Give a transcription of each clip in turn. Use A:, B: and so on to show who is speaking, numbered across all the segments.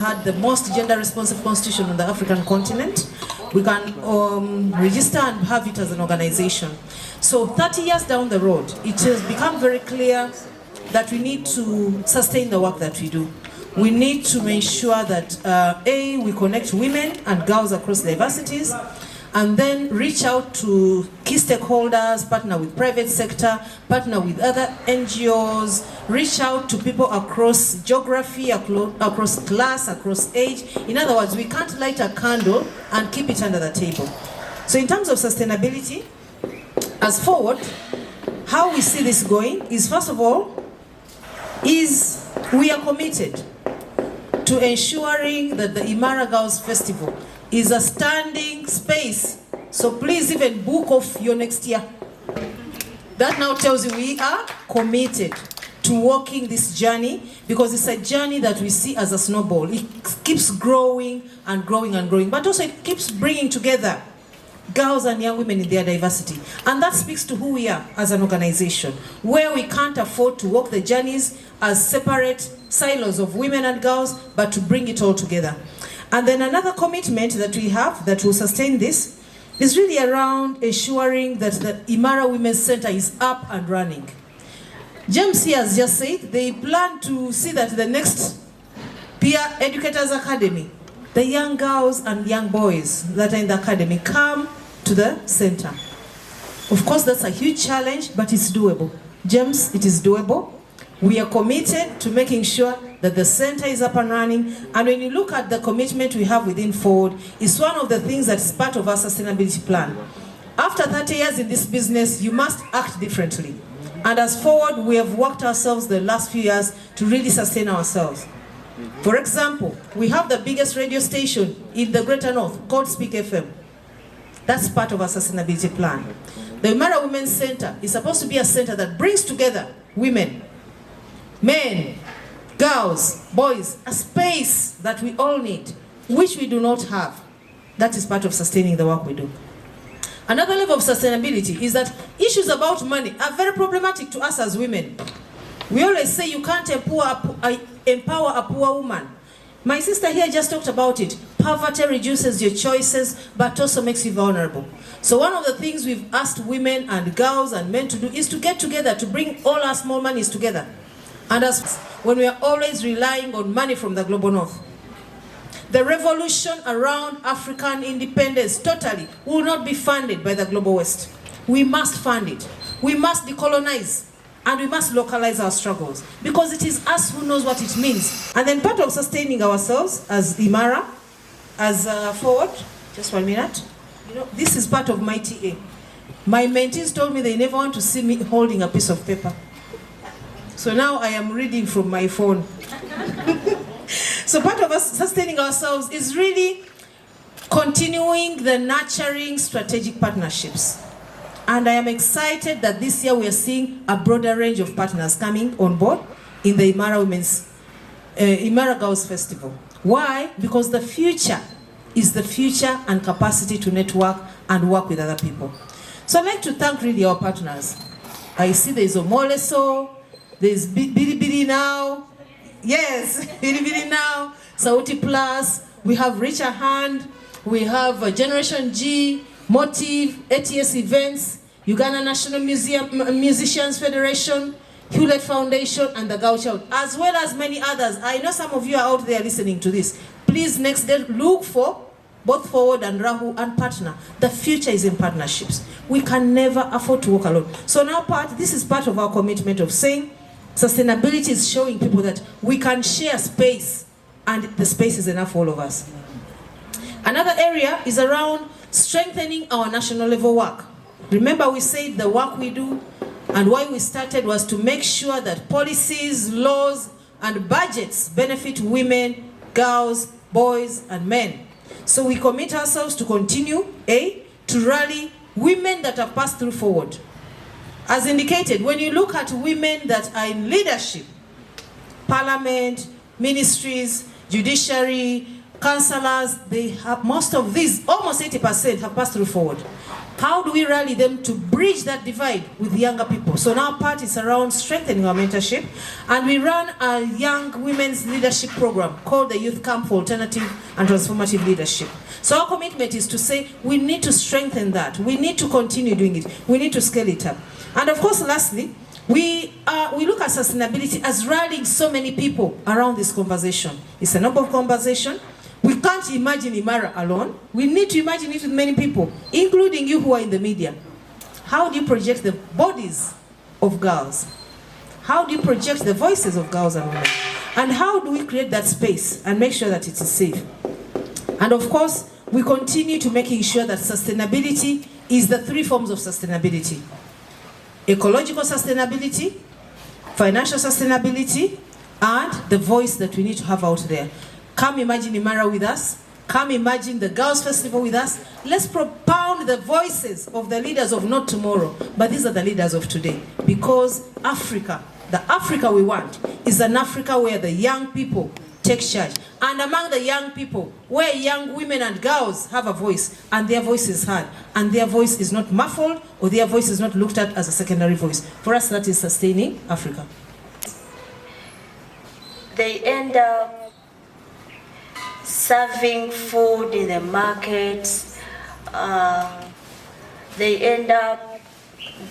A: had the most gender-responsive constitution on the African continent. We can register and have it as an organization. So 30 years down the road, it has become very clear that we need to sustain the work that we do. We need to make sure that, we connect women and girls across diversities, and then reach out to key stakeholders, partner with private sector, partner with other NGOs, reach out to people across geography, across class, across age. In other words, we can't light a candle and keep it under the table. So in terms of sustainability, as forward, how we see this going is, first of all, is we are committed to ensuring that the Imara Girls Festival is a standing space. So please even book off your next year. That now tells you we are committed to walking this journey, because it's a journey that we see as a snowball. It keeps growing and growing and growing, but also it keeps bringing together girls and young women in their diversity. And that speaks to who we are as an organization, where we can't afford to walk the journeys as separate silos of women and girls, but to bring it all together. And then another commitment that we have that will sustain this is really around ensuring that the Imara Women's Center is up and running. James here has just said they plan to see that the next Peer Educators Academy, the young girls and young boys that are in the academy, come to the center. Of course, that's a huge challenge, but it's doable. James, it is doable. We are committed to making sure that the center is up and running. And when you look at the commitment we have within Forward, it's one of the things that is part of our sustainability plan. After 30 years in this business, you must act differently. And as Forward, we have worked ourselves the last few years to really sustain ourselves. For example, we have the biggest radio station in the Greater North called Speak FM. That's part of our sustainability plan. The Imara Women's Center is supposed to be a center that brings together women, men, girls, boys, a space that we all need, which we do not have. That is part of sustaining the work we do. Another level of sustainability is that issues about money are very problematic to us as women. We always say you can't empower a poor woman. My sister here just talked about it. Poverty reduces your choices, but also makes you vulnerable. So one of the things we've asked women and girls and men to do is to get together, to bring all our small monies together. And as when we are always relying on money from the global north, the revolution around African independence totally will not be funded by the global west. We must fund it. We must decolonize. And we must localize our struggles, because it is us who knows what it means. And then part of sustaining ourselves as Imara, as Forward, just 1 minute, this is part of my TA. My mentees told me they never want to see me holding a piece of paper. So now I am reading from my phone. So part of us sustaining ourselves is really continuing the nurturing strategic partnerships. And I am excited that this year we are seeing a broader range of partners coming on board in the Imara Girls Festival. Why? Because the future is the future and capacity to network and work with other people. So I'd like to thank really our partners. I see there's Omoleso, there's Bidi now. Yes, Bidi now, Sauti Plus, we have Reach a Hand, we have Generation G, Motive, ATS Events, Uganda National Musicians Federation, Hewlett Foundation, and the Girl Child, as well as many others. I know some of you are out there listening to this. Please, next day, look for both Forward and Rahu and partner. The future is in partnerships. We can never afford to walk alone. So now this is part of our commitment of saying sustainability is showing people that we can share space, and the space is enough for all of us. Another area is around strengthening our national level work. Remember, we said the work we do and why we started was to make sure that policies, laws, and budgets benefit women, girls, boys, and men. So we commit ourselves to continue, to rally women that have passed through Forward. As indicated, when you look at women that are in leadership, parliament, ministries, judiciary, councillors, they have most of these, almost 80% have passed through Forward. How do we rally them to bridge that divide with younger people? So now part is around strengthening our mentorship, and we run a young women's leadership program called the Youth Camp for Alternative and Transformative Leadership. So our commitment is to say we need to strengthen that. We need to continue doing it. We need to scale it up. And of course, lastly, we look at sustainability as rallying so many people around this conversation. It's a noble conversation. We can't imagine Imara alone. We need to imagine it with many people, including you who are in the media. How do you project the bodies of girls? How do you project the voices of girls and women? And how do we create that space and make sure that it is safe? And of course, we continue to making sure that sustainability is the three forms of sustainability: ecological sustainability, financial sustainability, and the voice that we need to have out there. Come imagine Imara with us. Come imagine the Girls Festival with us. Let's propound the voices of the leaders of not tomorrow, but these are the leaders of today. Because Africa, the Africa we want, is an Africa where the young people take charge. And among the young people, where young women and girls have a voice, and their voice is heard, and their voice is not muffled, or their voice is not looked at as a secondary voice. For us, that is sustaining Africa.
B: They end up serving food in the markets. They end up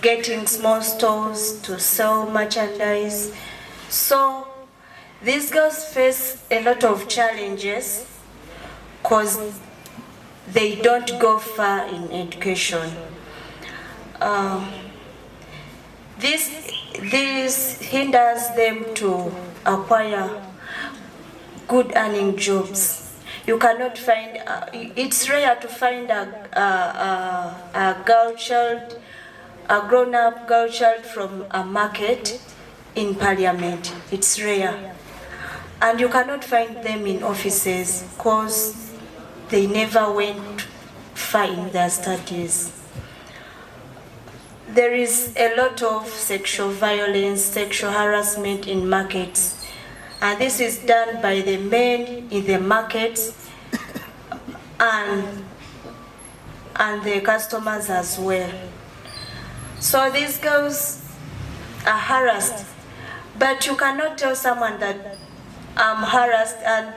B: getting small stores to sell merchandise. So these girls face a lot of challenges because they don't go far in education. This hinders them to acquire good earning jobs. You cannot find, it's rare to find a girl child, a grown-up girl child from a market in parliament. It's rare. And you cannot find them in offices because they never went far in their studies. There is a lot of sexual violence, sexual harassment in markets. And this is done by the men in the markets and the customers as well. So these girls are harassed, but you cannot tell someone that I'm harassed, and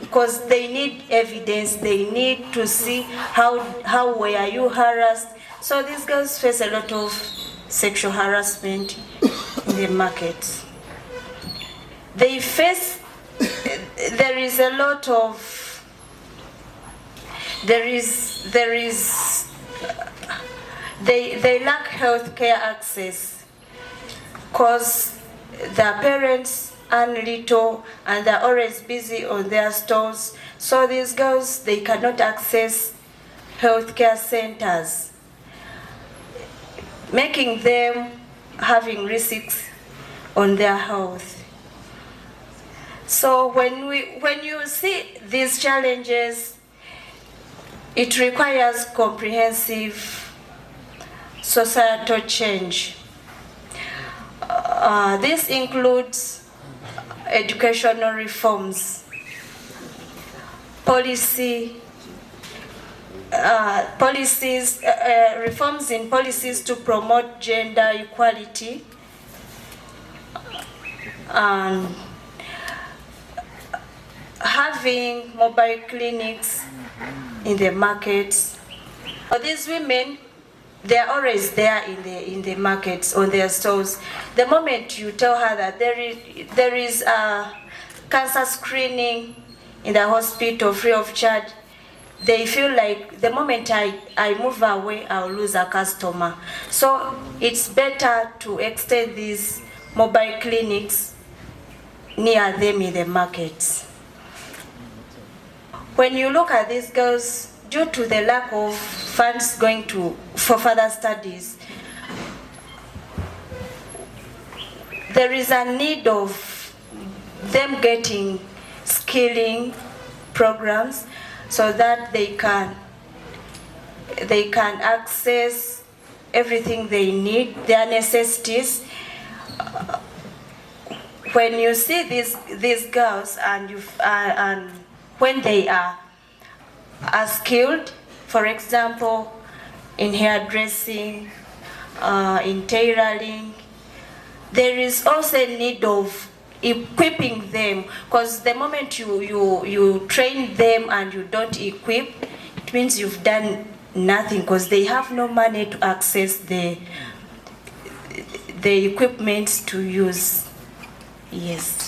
B: because they need evidence, they need to see how were you harassed. So these girls face a lot of sexual harassment in the market. They face, there is a lot of, they lack healthcare access because their parents earn little and they're always busy on their stores. So these girls, they cannot access healthcare centers, making them having risks on their health. So when you see these challenges, it requires comprehensive societal change. This includes educational reforms, reforms in policies to promote gender equality, and having mobile clinics in the markets. These women, they are always there in the markets, on their stores. The moment you tell her that there is a cancer screening in the hospital free of charge, they feel like the moment I move away, I'll lose a customer. So it's better to extend these mobile clinics near them in the markets. When you look at these girls, due to the lack of funds going for further studies, there is a need of them getting skilling programs so that they can access everything they need, their necessities. When you see these girls and when they are skilled, for example, in hairdressing, in tailoring. There is also a need of equipping them, because the moment you train them and you don't equip, it means you've done nothing, because they have no money to access the equipment to use. Yes.